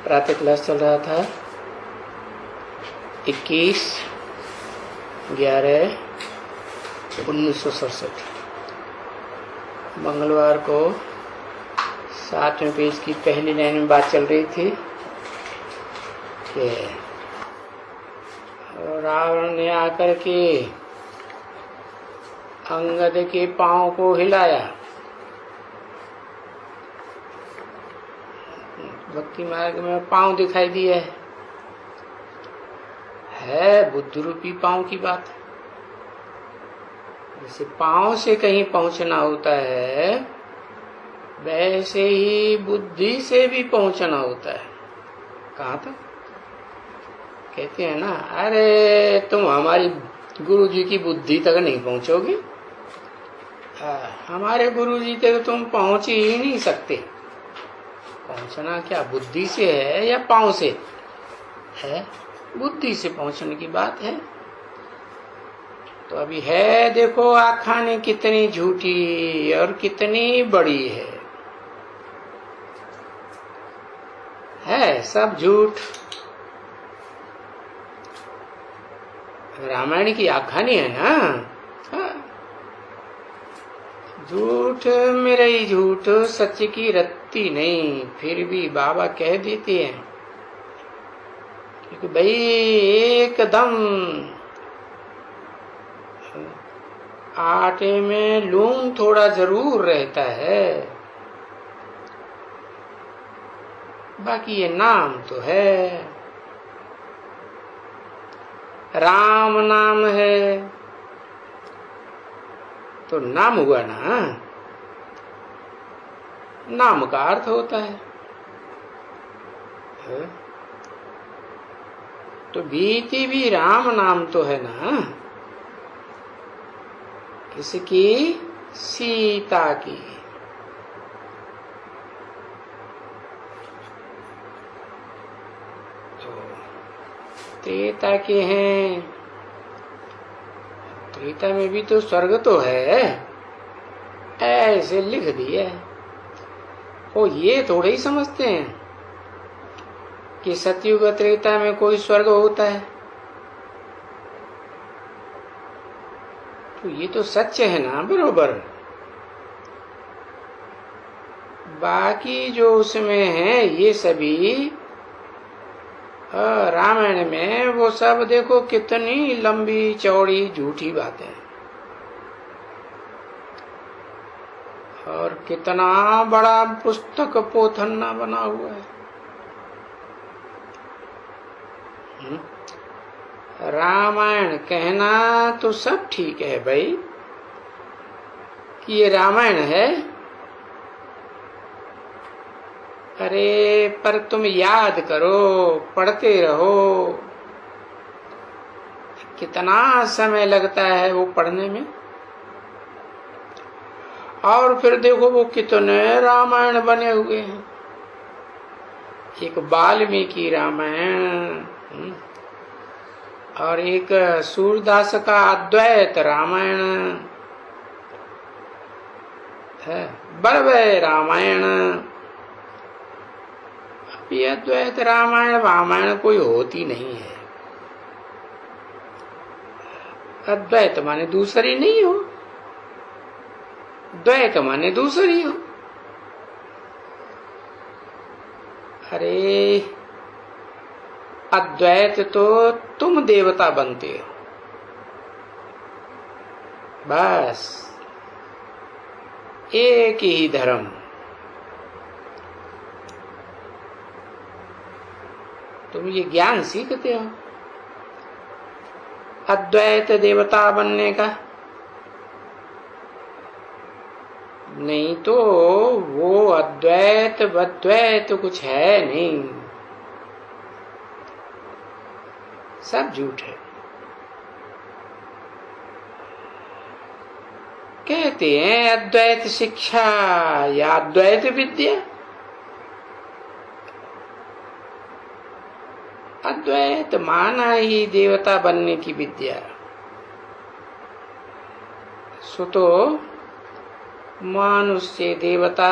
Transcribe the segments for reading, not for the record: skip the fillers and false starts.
प्रातः क्लास चल रहा था 21/11/1967। मंगलवार को 7वें पेज की पहली लाइन में बात चल रही थी कि रावण ने आकर के अंगद के पांव को हिलाया। भक्ति मार्ग में पांव दिखाई दिया है बुद्ध रूपी पांव की बात। जैसे पांव से कहीं पहुंचना होता है वैसे ही बुद्धि से भी पहुंचना होता है। कहाँ तक? कहते हैं ना, अरे तुम हमारी गुरु जी की बुद्धि तक नहीं पहुंचोगे, हमारे गुरु जी तक तुम पहुंच ही नहीं सकते। पहुंचना क्या बुद्धि से है या पांव से है? बुद्धि से पहुंचने की बात है। तो अभी है, देखो आखाने कितनी झूठी और कितनी बड़ी है सब झूठ। रामायण की आखानी है ना, झूठ मेरा ही झूठ, सच की रत्ती नहीं। फिर भी बाबा कह देते हैं कि भाई एकदम आटे में लून थोड़ा जरूर रहता है, बाकी ये नाम तो है, राम नाम है तो नाम हुआ ना। नाम का अर्थ होता है तो बीती भी राम नाम तो है ना। किसकी? सीता की। तो त्रेता के हैं, त्रेता में भी तो स्वर्ग तो है, ऐसे लिख दिया। ओ ये थोड़े ही समझते हैं कि सतयुग त्रेता में कोई स्वर्ग होता है। तो ये तो सच है ना, बरोबर। बाकी जो उसमें है ये सभी रामायण में वो सब देखो कितनी लंबी चौड़ी झूठी बातें और कितना बड़ा पुस्तक पोथन्ना बना हुआ है। रामायण कहना तो सब ठीक है भाई कि ये रामायण है, अरे पर तुम याद करो, पढ़ते रहो, कितना समय लगता है वो पढ़ने में। और फिर देखो वो कितने रामायण बने हुए हैं। एक वाल्मीकि रामायण और एक सूरदास का अद्वैत रामायण है, बड़े रामायण। ये अद्वैत रामायण रामायण कोई होती नहीं है। अद्वैत माने दूसरी नहीं हो, द्वैत माने दूसरी हो। अरे अद्वैत तो तुम देवता बनते हो, बस एक ही धर्म। तुम ये ज्ञान सीखते हो अद्वैत देवता बनने का, नहीं तो वो अद्वैत बद्वैत कुछ है नहीं, सब झूठ है। कहते हैं अद्वैत शिक्षा या अद्वैत विद्या। अद्वैत माना ही देवता बनने की विद्या। सो तो मनुष्य देवता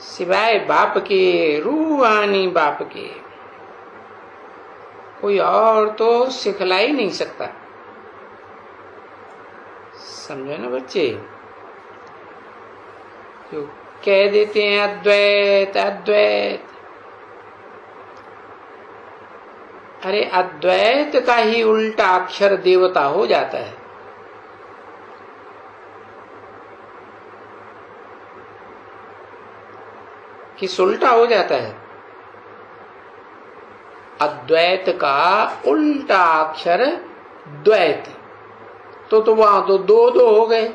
सिवाय बाप के, रूहानी बाप के, कोई और तो सिखला ही नहीं सकता। समझो ना बच्चे, जो कह देते हैं अद्वैत अद्वैत, अरे अद्वैत का ही उल्टा अक्षर देवता हो जाता है। किस उल्टा हो जाता है? अद्वैत का उल्टा अक्षर द्वैत, तो वहां तो दो दो हो गए,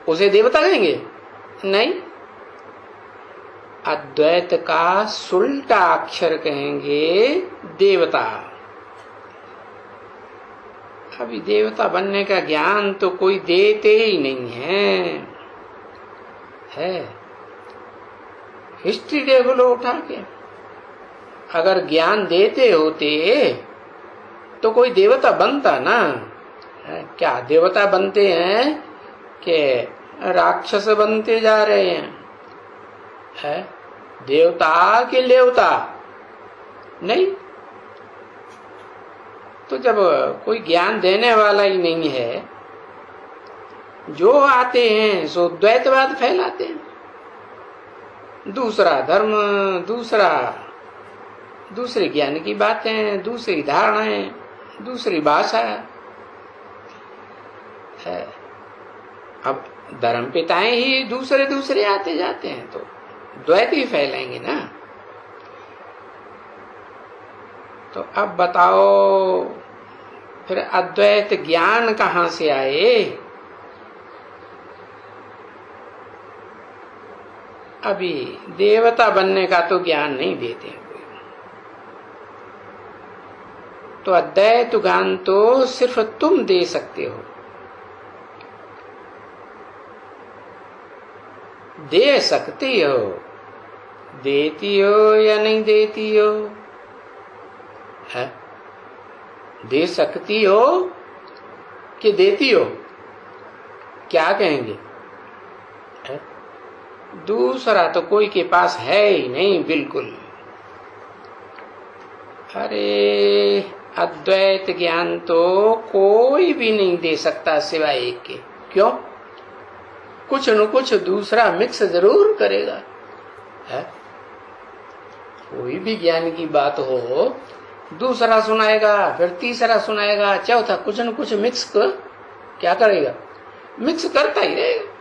उसे देवता कहेंगे? नहीं, अद्वैत का सुल्टा अक्षर कहेंगे देवता। अभी देवता बनने का ज्ञान तो कोई देते ही नहीं है। हिस्ट्री देख लो उठा के, अगर ज्ञान देते होते तो कोई देवता बनता ना। क्या देवता बनते हैं कि राक्षस बनते जा रहे हैं? देवता के लेवता नहीं। तो जब कोई ज्ञान देने वाला ही नहीं है, जो आते हैं सो द्वैतवाद फैलाते हैं। दूसरा धर्म, दूसरे ज्ञान की बातें, दूसरी धारणाएं, दूसरी भाषा है। अब धर्म पिताएं ही दूसरे आते जाते हैं तो द्वैत ही फैलाएंगे ना। तो अब बताओ फिर अद्वैत ज्ञान कहां से आए? अभी देवता बनने का तो ज्ञान नहीं देते हैं कोई। तो अद्वैत ज्ञान तो सिर्फ तुम दे सकते हो। दे सकती हो, देती हो या नहीं देती हो? है? दे सकती हो कि देती हो? क्या कहेंगे? है? दूसरा तो कोई के पास है ही नहीं बिल्कुल। अरे अद्वैत ज्ञान तो कोई भी नहीं दे सकता सिवाय एक के। क्यों? कुछ न कुछ दूसरा मिक्स जरूर करेगा। है? कोई भी ज्ञान की बात हो, दूसरा सुनाएगा, फिर तीसरा सुनाएगा, चौथा, कुछ न कुछ मिक्स कर क्या करेगा? मिक्स करता ही रहेगा।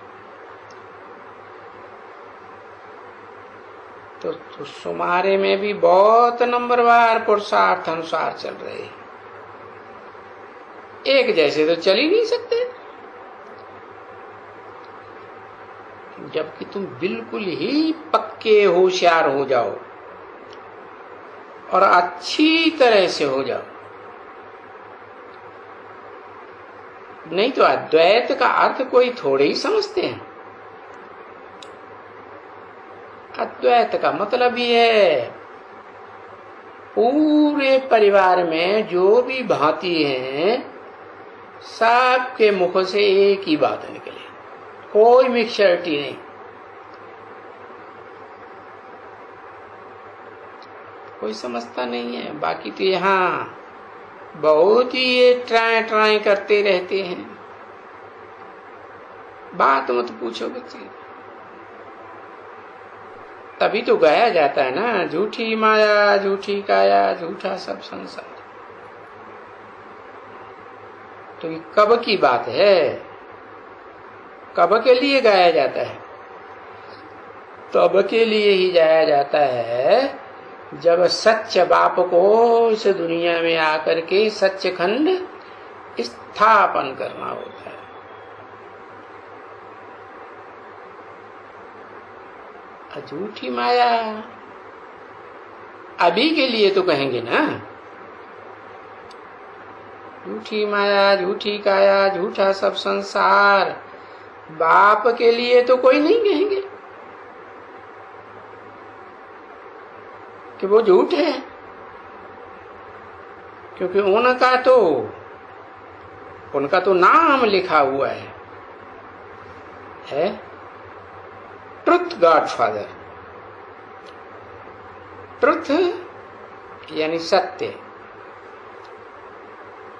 तो सुमारे में भी बहुत नंबरवार पुरुषार्थ अनुसार चल रहे हैं। एक जैसे तो चल ही नहीं सकते। जबकि तुम बिल्कुल ही पक्के होशियार हो जाओ और अच्छी तरह से हो जाओ, नहीं तो अद्वैत का अर्थ कोई थोड़े ही समझते हैं। अद्वैत का मतलब ये है पूरे परिवार में जो भी भांति हैं सबके मुख से एक ही बात निकले, कोई मिक्सचरिटी नहीं। कोई समझता नहीं है। बाकी तो यहाँ बहुत ही ये ट्राई करते रहते हैं। बात मत पूछो बच्चे। तभी तो गाया जाता है ना, झूठी माया झूठी काया झूठा सब संसार। तो ये कब की बात है? कब के लिए गाया जाता है? तब के लिए ही गाया जाता है जब सच्च बाप को इस दुनिया में आकर के सच्चखंड स्थापन करना होता है। झूठी माया अभी के लिए तो कहेंगे ना, झूठी माया झूठी काया झूठा सब संसार। बाप के लिए तो कोई नहीं कहेंगे कि वो झूठ है, क्योंकि उनका तो नाम लिखा हुआ है ट्रुथ गॉडफादर। ट्रुथ यानी सत्य,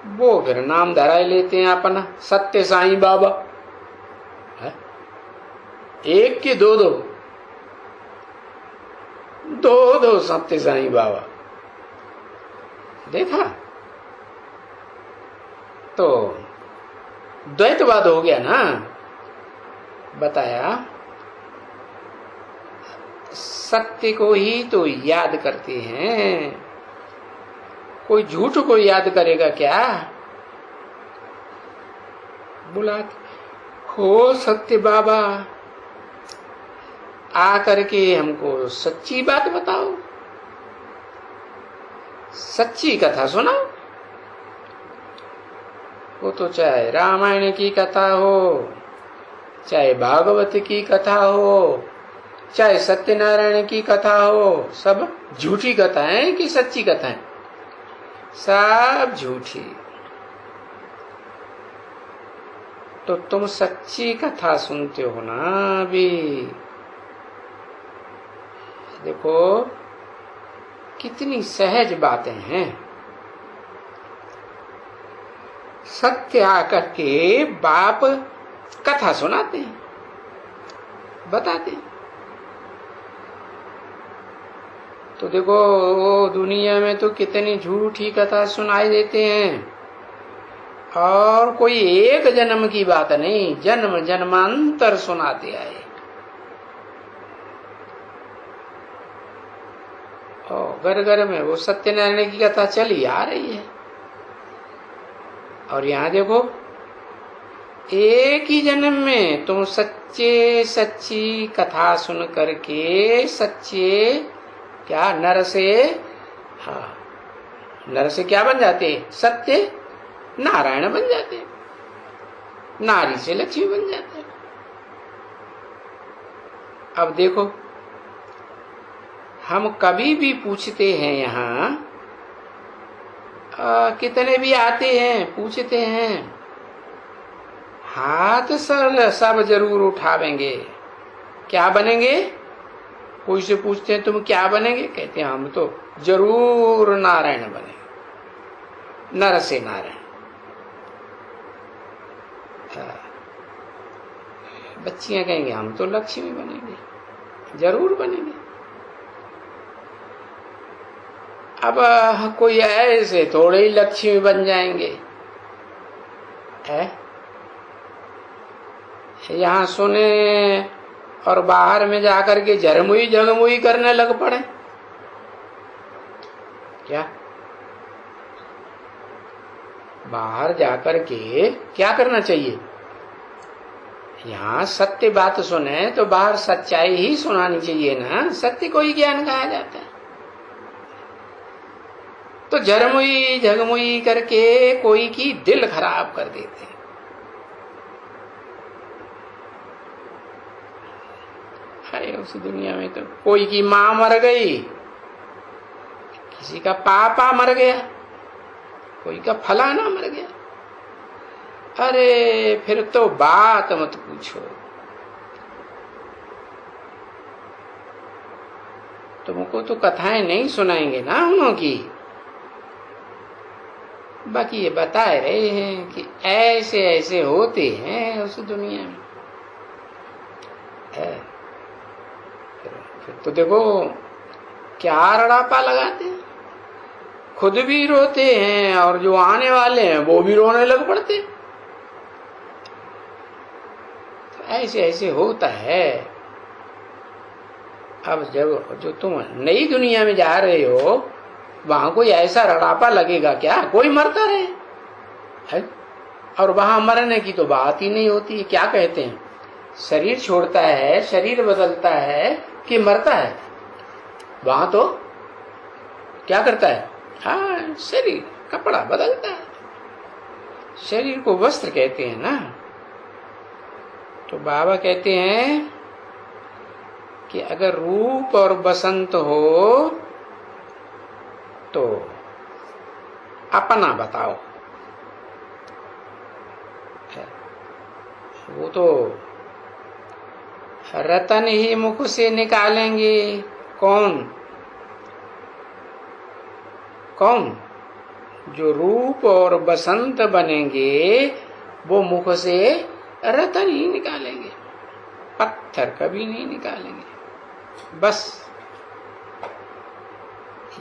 वो फिर नाम धरा लेते हैं अपना सत्य साईं बाबा। है? एक के दो दो दो दो सत्य साईं बाबा देखा, तो द्वैतवाद हो गया ना। बताया सत्य को ही तो याद करते हैं, कोई झूठ को याद करेगा क्या? बुलाते हो सत्य बाबा, आ करके हमको सच्ची बात बताओ, सच्ची कथा सुनाओ। वो तो चाहे रामायण की कथा हो, चाहे भागवत की कथा हो, चाहे सत्यनारायण की कथा हो, सब झूठी कथाएं कि सच्ची कथाएं? सब झूठी। तो तुम सच्ची कथा सुनते हो ना अभी। देखो कितनी सहज बातें हैं। सत्य आकर के बाप कथा सुनाते हैं, बताते हैं। तो देखो दुनिया में तो कितनी झूठी कथा सुनाई देते हैं, और कोई एक जन्म की बात नहीं, जन्म जन्मांतर सुनाते आए। और घर घर में वो सत्यनारायण की कथा चली आ रही है। और यहाँ देखो एक ही जन्म में तुम सच्चे सच्ची कथा सुन करके सच्चे क्या नर से, हाँ नर से क्या बन जाते? सत्य नारायण बन जाते, नारी से लक्ष्मी बन जाते। अब देखो हम कभी भी पूछते हैं, यहाँ कितने भी आते हैं पूछते हैं, हाथ सर सब जरूर उठावेंगे। क्या बनेंगे? कोई से पूछते हैं तुम क्या बनेंगे, कहते हैं हम तो जरूर नारायण बनेंगे, नर से नारायण। बच्चियां कहेंगे हम तो लक्ष्मी बनेंगे, जरूर बनेंगे। अब कोई ऐसे थोड़े ही लक्ष्मी बन जाएंगे है? यहाँ सुने और बाहर में जाकर के झरमुई झगमुई करने लग पड़े क्या? बाहर जाकर के क्या करना चाहिए? यहाँ सत्य बात सुने तो बाहर सच्चाई ही सुनानी चाहिए ना, सत्य को ही ज्ञान कहा जाता है। तो झरमुई झगमुई करके कोई की दिल खराब कर देते हैं। अरे उस दुनिया में तो कोई की माँ मर गई, किसी का पापा मर गया, कोई का फलाना मर गया। अरे फिर तो बात मत पूछो। तुमको तो कथाएं नहीं सुनाएंगे ना उन्हों की, बाकी ये बता रहे हैं कि ऐसे ऐसे होते हैं उस दुनिया में। फिर तो देखो क्या रड़ापा लगाते हैं, खुद भी रोते हैं और जो आने वाले हैं वो भी रोने लग पड़ते। तो ऐसे ऐसे होता है। अब जब जो तुम नई दुनिया में जा रहे हो वहां कोई ऐसा रड़ापा लगेगा क्या? कोई मरता रहे है? और वहां मरने की तो बात ही नहीं होती। क्या कहते हैं, शरीर छोड़ता है, शरीर बदलता है कि मरता है? वहां तो क्या करता है? हाँ, शरीर कपड़ा बदलता है। शरीर को वस्त्र कहते हैं ना। तो बाबा कहते हैं कि अगर रूप और बसंत हो तो अपना बताओ। वो तो रतन ही मुख से निकालेंगे। कौन? कौन? जो रूप और बसंत बनेंगे वो मुख से रतन ही निकालेंगे, पत्थर कभी नहीं निकालेंगे। बस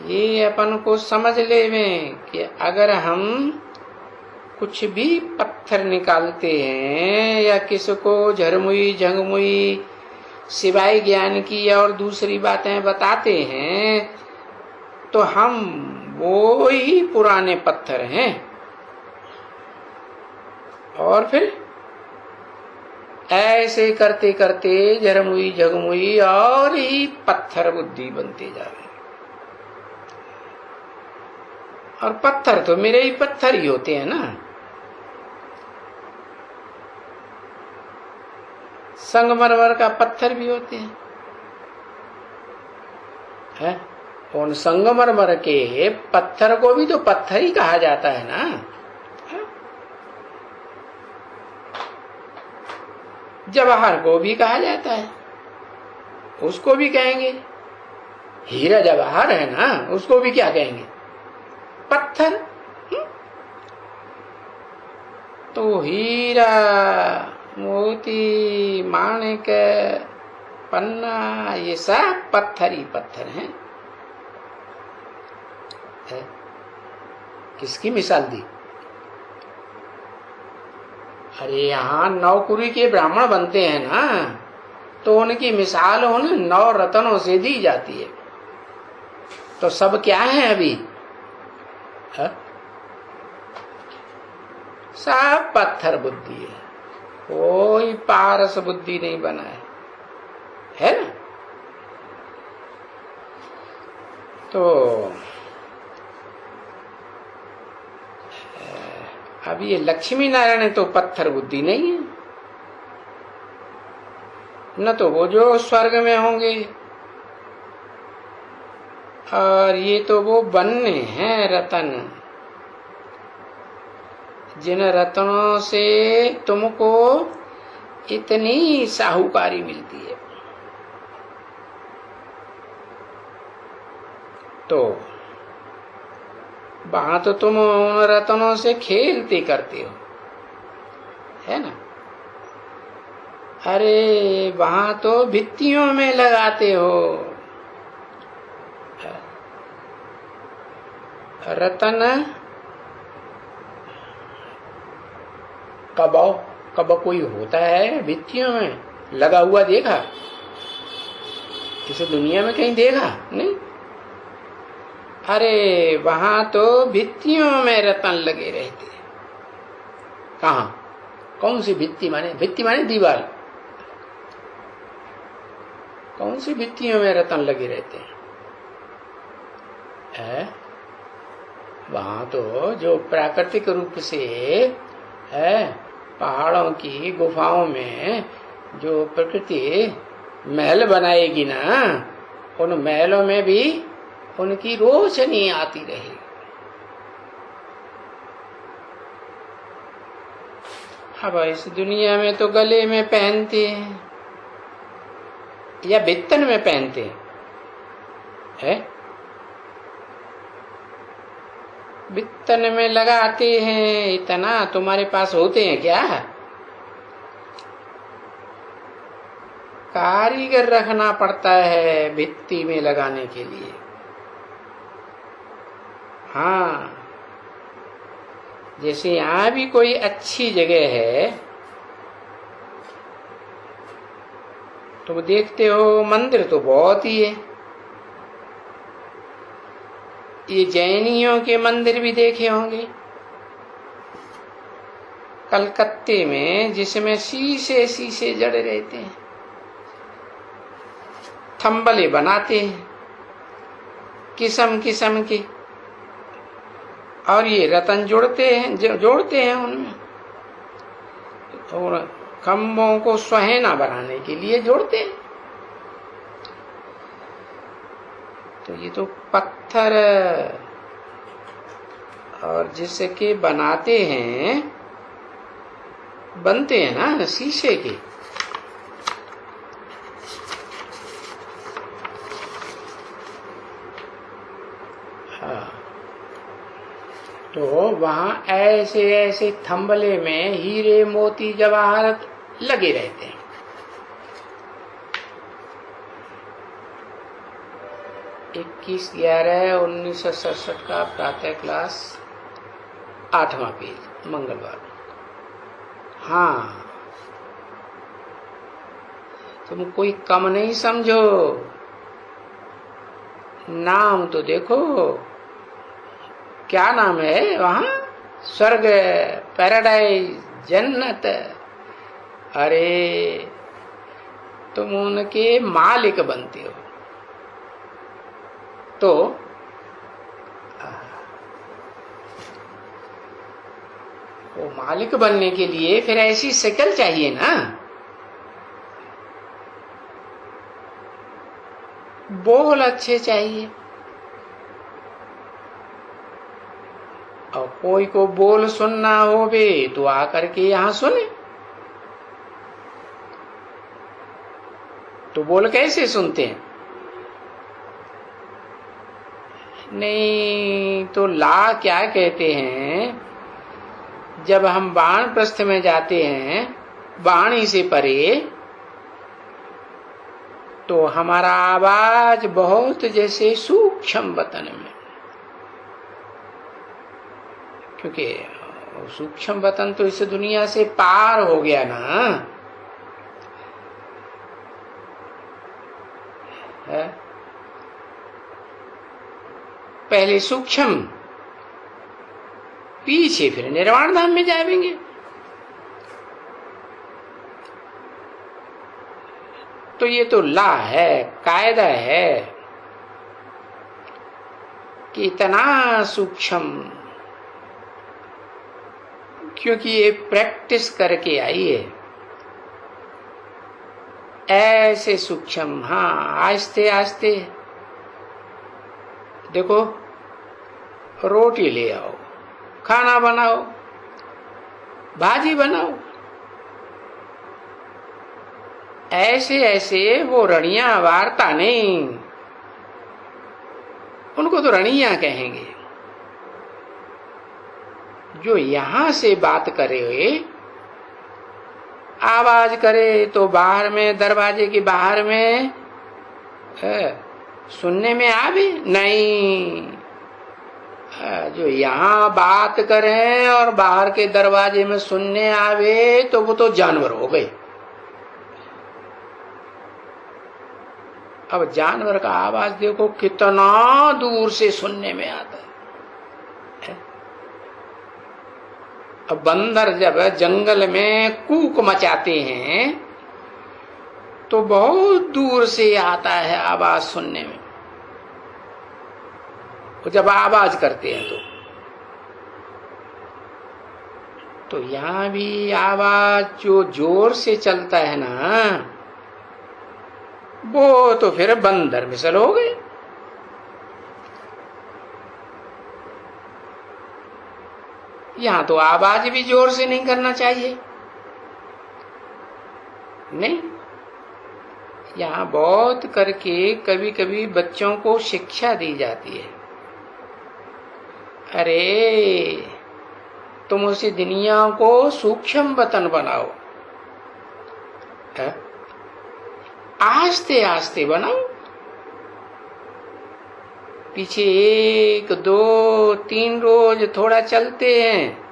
ये अपन को समझ ले में कि अगर हम कुछ भी पत्थर निकालते हैं या किसको झरमुई झंगमुई सिवाय ज्ञान की और दूसरी बातें बताते हैं तो हम वो ही पुराने पत्थर हैं। और फिर ऐसे करते करते झरमुई झगमुई और ही पत्थर बुद्धि बनते जा रहे। और पत्थर तो मेरे ही पत्थर ही होते हैं ना। संगमरमर का पत्थर भी होते हैं, है? उन संगमरमर के पत्थर को भी तो पत्थर ही कहा जाता है ना। जवाहर को भी कहा जाता है, उसको भी कहेंगे। हीरा जवाहर है ना, उसको भी क्या कहेंगे? पत्थर। तो हीरा मोती माणिक पन्ना ये सब पत्थर ही पत्थर हैं। किसकी मिसाल दी? अरे यहाँ नौकुरी के ब्राह्मण बनते हैं ना, तो उनकी मिसाल उन 9 रत्नों से दी जाती है। तो सब क्या है अभी? है? सब पत्थर बुद्धि है, कोई पारस बुद्धि नहीं बना है ना। तो अब ये लक्ष्मी नारायण तो पत्थर बुद्धि नहीं है, न तो वो जो स्वर्ग में होंगे, और ये तो वो बनने हैं रतन, जिन रत्नों से तुमको इतनी साहूकारी मिलती है। तो वहां तो तुम उन रत्नों से खेलते करते हो, है ना। अरे वहां तो भित्तियों में लगाते हो रतन। कब कोई होता है भित्तियों में लगा हुआ देखा? किसी दुनिया में कहीं देखा? नहीं। अरे वहां तो भित्तियों में रतन लगे रहते हैं। कहाँ? कौन सी भित्ति माने? भित्ति माने दीवार। कौन सी भित्तियों में रतन लगे रहते हैं? वहां तो जो प्राकृतिक रूप से है, पहाड़ों की गुफाओं में जो प्रकृति महल बनाएगी ना, उन महलों में भी उनकी रोशनी आती रहेगी। अब इस दुनिया में तो गले में पहनते हैं या बित्तन में पहनते हैं, बित्तन में लगाते हैं। इतना तुम्हारे पास होते हैं क्या? कारीगर रखना पड़ता है भित्ति में लगाने के लिए। हाँ, जैसे यहाँ भी कोई अच्छी जगह है तो देखते हो मंदिर तो बहुत ही है। ये जैनियों के मंदिर भी देखे होंगे कलकत्ते में, जिसमें शीशे शीशे जड़े रहते हैं, थंबले बनाते हैं किस्म किस्म के, और ये रतन जोड़ते हैं उनमें, और खम्भों को सुहाना बनाने के लिए जोड़ते हैं। तो ये तो पत्थर और जिसके बनाते हैं, बनते हैं ना शीशे के। हाँ, तो वहां ऐसे ऐसे थंबले में हीरे मोती जवाहरात लगे रहते हैं। 21/11/1967 का प्रातः क्लास 8वां पेज, मंगलवार। हाँ, तुम कोई कम नहीं समझो, नाम तो देखो, क्या नाम है वहां? स्वर्ग, पैराडाइज, जन्नत। अरे तुम उनके मालिक बनते हो। तो वो मालिक बनने के लिए फिर ऐसी शक्ल चाहिए ना, बोल अच्छे चाहिए। और कोई को बोल सुनना हो बे तो आकर के यहां सुने। तो बोल कैसे सुनते हैं? नहीं तो ला क्या कहते हैं, जब हम वानप्रस्थ में जाते हैं वाणी से परे, तो हमारा आवाज बहुत जैसे सूक्ष्म वतन में, क्योंकि सूक्ष्म वतन तो इस दुनिया से पार हो गया ना है? पहले सूक्ष्म, पीछे फिर निर्वाण धाम में जाएंगे। तो ये तो ला है, कायदा है कि इतना सूक्ष्म, क्योंकि ये प्रैक्टिस करके आई है। ऐसे सूक्ष्म, हाँ, आस्ते आस्ते देखो, रोटी ले आओ, खाना बनाओ, भाजी बनाओ, ऐसे ऐसे वो रणिया वार्ता नहीं, उनको तो रणिया कहेंगे। जो यहां से बात करे हुए, आवाज करे तो बाहर में, दरवाजे के बाहर में सुनने में आवे नहीं। जो यहां बात करें और बाहर के दरवाजे में सुनने आवे तो वो तो जानवर हो गए। अब जानवर का आवाज देखो कितना दूर से सुनने में आता है। अब बंदर जब जंगल में कूक मचाते हैं तो बहुत दूर से आता है आवाज सुनने में। वो जब आवाज करते हैं तो यहां भी आवाज जो जोर से चलता है ना, वो तो फिर बंदर मिसल हो गए। यहां तो आवाज भी जोर से नहीं करना चाहिए, नहीं। यहां बहुत करके कभी कभी बच्चों को शिक्षा दी जाती है, अरे तुम उसी दुनिया को सूक्ष्म वतन बनाओ, आस्ते आस्ते बनाओ। पीछे 1, 2, 3 रोज थोड़ा चलते हैं,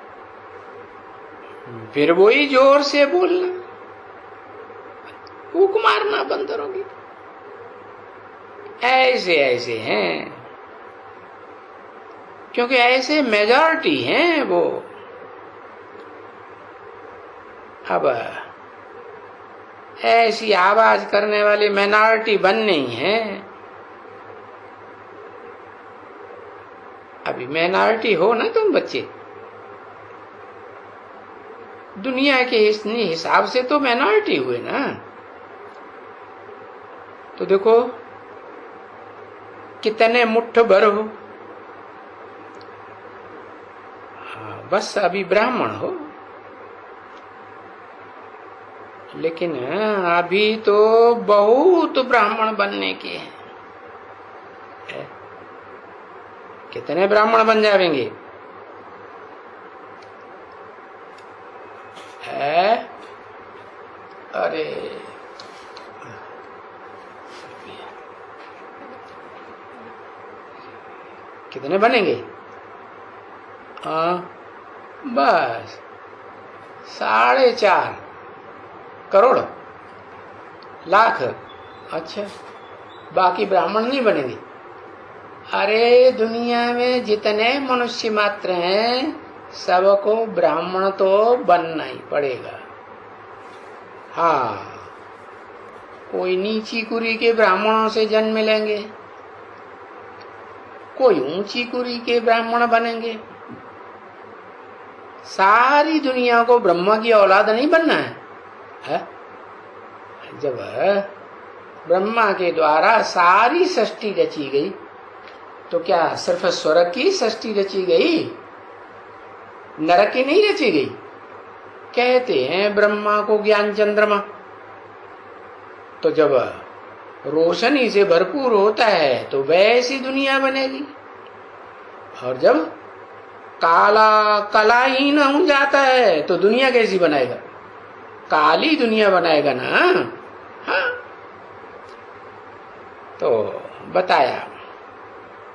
फिर वही जोर से बोलना, फूक मारना बंदरों की। ऐसे ऐसे हैं, क्योंकि ऐसे मेजॉरिटी हैं वो। अब ऐसी आवाज करने वाली माइनॉरिटी बननी है। अभी माइनॉरिटी हो ना तुम बच्चे, दुनिया के हिसाब से तो माइनॉरिटी हुए ना। तो देखो कितने मुट्ठ भर हो, बस अभी ब्राह्मण हो, लेकिन अभी तो बहुत ब्राह्मण बनने के हैं। कितने ब्राह्मण बन जाएंगे? है। अरे कितने बनेंगे? बस 4.5 करोड़ लाख। अच्छा, बाकी ब्राह्मण नहीं बनेंगे? अरे दुनिया में जितने मनुष्य मात्र हैं सबको ब्राह्मण तो बनना ही पड़ेगा। हाँ, कोई नीची कुरी के ब्राह्मणों से जन्म लेंगे, कोई ऊंची कुरी के ब्राह्मण बनेंगे। सारी दुनिया को ब्रह्मा की औलाद नहीं बनना है? जब ब्रह्मा के द्वारा सारी सृष्टि रची गई तो क्या सिर्फ स्वर्ग की सृष्टि रची गई, नरक की नहीं रची गई? कहते हैं ब्रह्मा को ज्ञान चंद्रमा, तो जब रोशनी से भरपूर होता है तो वैसी दुनिया बनेगी। और जब काला कलाहीन हो जाता है तो दुनिया कैसी बनाएगा? काली दुनिया बनाएगा ना। हाँ, तो बताया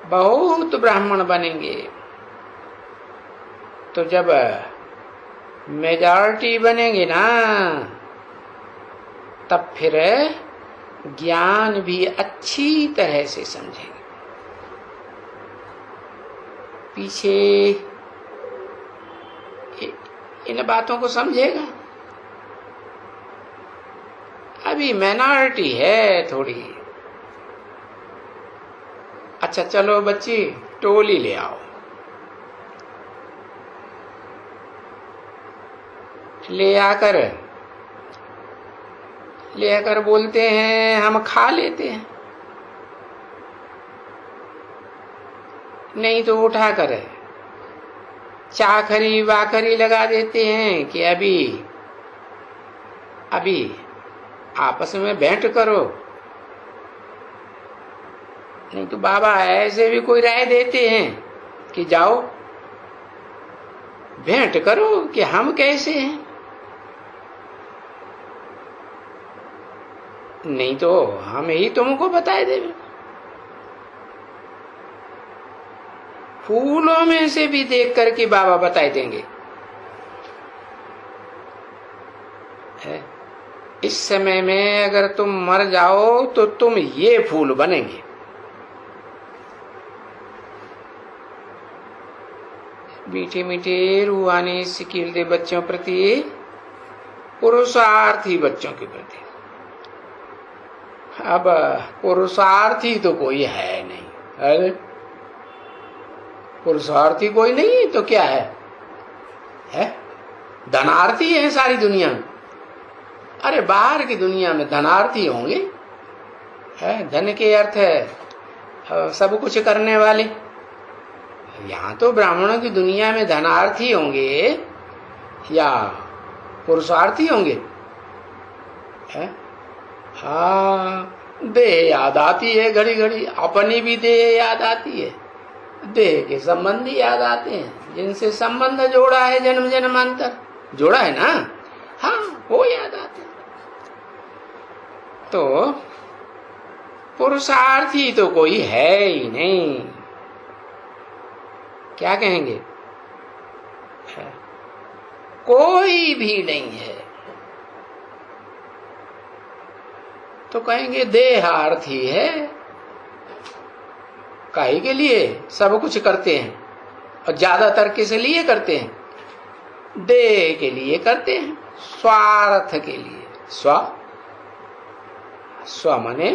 बहुत ब्राह्मण बनेंगे। तो जब मेजॉरिटी बनेंगे ना तब फिर ज्ञान भी अच्छी तरह से समझेंगे। पीछे इन बातों को समझेगा। अभी माइनॉरिटी है थोड़ी। अच्छा चलो बच्ची, टोली ले आओ। ले आकर बोलते हैं हम खा लेते हैं, नहीं तो उठाकर चाखरी वाखरी लगा देते हैं कि अभी आपस में भेंट करो। नहीं तो बाबा ऐसे भी कोई राय देते हैं कि जाओ भेंट करो कि हम कैसे हैं, नहीं तो हम ही तुमको बताए देंगे। फूलों में से भी देख करके बाबा बताए देंगे। इस समय में अगर तुम मर जाओ तो तुम ये फूल बनेंगे। मीठे मीठे रूहानी सिकील दे बच्चों प्रति, पुरुषार्थी बच्चों के प्रति। अब पुरुषार्थी तो कोई है नहीं। अरे पुरुषार्थी कोई नहीं तो क्या है? धनार्थी है सारी दुनिया में। अरे बाहर की दुनिया में धनार्थी होंगे, धन के अर्थ है सब कुछ करने वाले। यहाँ तो ब्राह्मणों की दुनिया में धनार्थी होंगे या पुरुषार्थी होंगे? हाँ, देह याद आती है घड़ी घड़ी, अपनी भी देह याद आती है, देह के संबंधी याद आते हैं जिनसे संबंध जोड़ा है, जन्म जन्मांतर जोड़ा है ना। हाँ, वो याद आते हैं। तो पुरुषार्थी तो कोई है ही नहीं। क्या कहेंगे? कोई भी नहीं है तो कहेंगे देहार्थी है। काहे के लिए सब कुछ करते हैं और ज्यादातर किस लिए करते हैं? देह के लिए करते हैं, स्वार्थ के लिए। स्व माने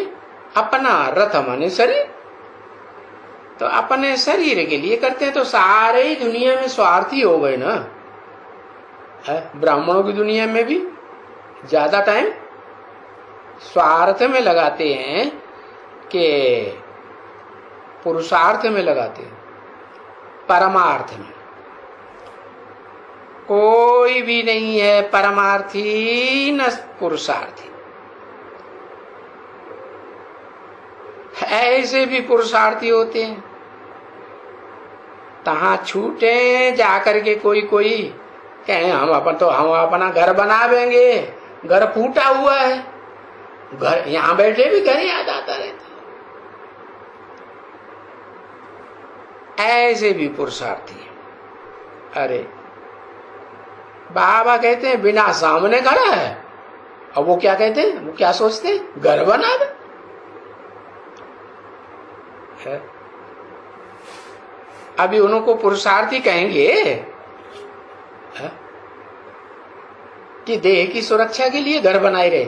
अपना, रथ माने शरीर। तो अपने शरीर के लिए करते हैं। तो सारे ही दुनिया में स्वार्थी हो गए ना। ब्राह्मणों की दुनिया में भी ज्यादा टाइम स्वार्थ में लगाते हैं कि पुरुषार्थ में लगाते हैं, परमार्थ में। कोई भी नहीं है परमार्थी न पुरुषार्थी। ऐसे भी पुरुषार्थी होते हैं, तहां छूटे जाकर के कोई कहें हम अपना घर बना देंगे, घर फूटा हुआ है, घर यहां बैठे भी घर याद आता रहता है। ऐसे भी पुरुषार्थी है। अरे बाबा कहते हैं बिना सामने खड़ा है, अब वो क्या कहते हैं, वो क्या सोचते हैं, घर बना दे। अभी उनको पुरुषार्थी कहेंगे है? कि देह की सुरक्षा के लिए घर बनाए रहे।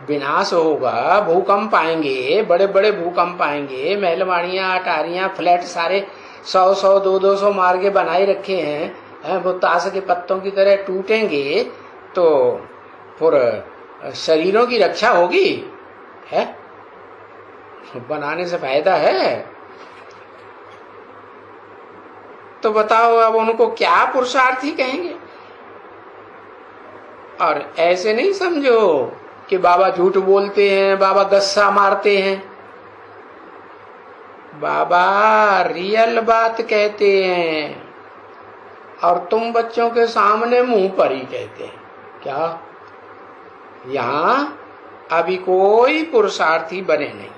विनाश होगा, भूकंप आएंगे, बड़े बड़े भूकंप आएंगे, महलवाड़ियां, अटारियां, फ्लैट सारे 100-100, 200-200 मार के बनाए रखे हैं, वो ताश के पत्तों की तरह टूटेंगे, तो फिर शरीरों की रक्षा होगी है? बनाने से फायदा है? तो बताओ अब उनको क्या पुरुषार्थी कहेंगे? और ऐसे नहीं समझो कि बाबा झूठ बोलते हैं, बाबा गस्सा मारते हैं। बाबा रियल बात कहते हैं और तुम बच्चों के सामने मुंह पर ही कहते हैं। क्या यहां अभी कोई पुरुषार्थी बने नहीं।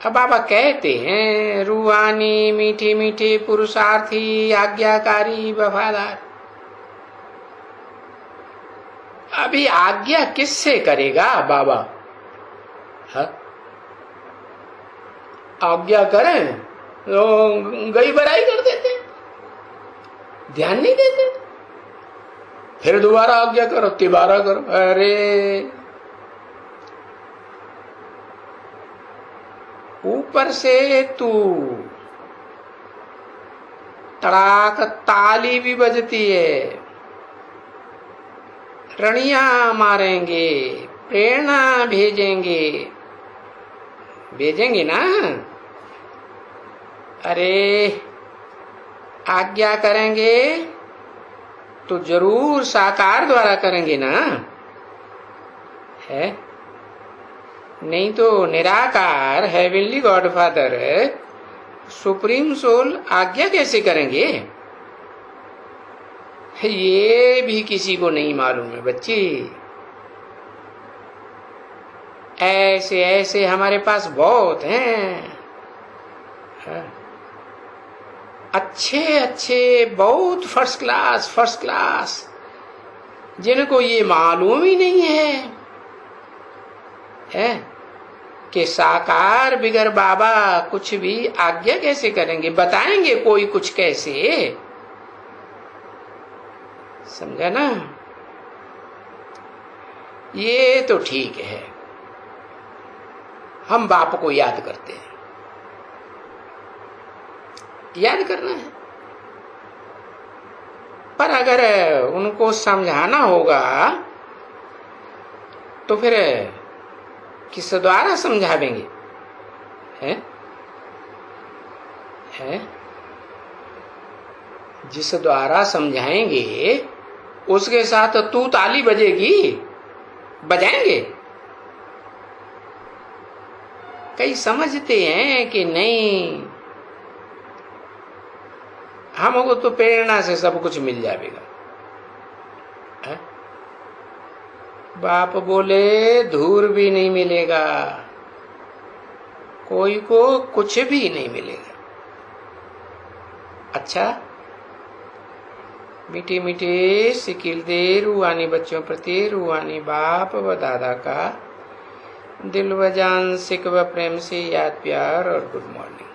अब बाबा कहते हैं रूहानी मीठे मीठे पुरुषार्थी, आज्ञाकारी, वफादार। अभी आज्ञा किससे करेगा बाबा? आज्ञा करें तो गई बराई कर देते, ध्यान नहीं देते, फिर दोबारा आज्ञा करो, तिबारा करो। अरे ऊपर से तू तड़ाक ताली भी बजती है, रणिया मारेंगे, प्रेरणा भेजेंगे ना। अरे आज्ञा करेंगे तो जरूर साकार द्वारा करेंगे ना, है? नहीं तो निराकार हेवनली गॉडफादर सुप्रीम सोल आज्ञा कैसे करेंगे? ये भी किसी को नहीं मालूम है बच्ची। ऐसे ऐसे हमारे पास बहुत हैं, अच्छे अच्छे, बहुत फर्स्ट क्लास, जिनको ये मालूम ही नहीं है कि साकार बिगर बाबा कुछ भी आज्ञा कैसे करेंगे, बताएंगे कोई कुछ कैसे। समझा ना? ये तो ठीक है, हम बाप को याद करते हैं, याद करना है, पर अगर उनको समझाना होगा तो फिर किस द्वारा समझावेंगे? हैं? जिस द्वारा समझाएंगे उसके साथ तू ताली बजेगी, बजाएंगे? कई समझते हैं कि नहीं, हमको तो प्रेरणा से सब कुछ मिल जाएगा। बाप बोले धूर भी नहीं मिलेगा, कोई को कुछ भी नहीं मिलेगा। अच्छा, मीठे मीठे सिकिल दे रूहानी बच्चों प्रति रूहानी बाप व दादा का दिल व जान सिक व प्रेम से याद, प्यार और गुड मॉर्निंग।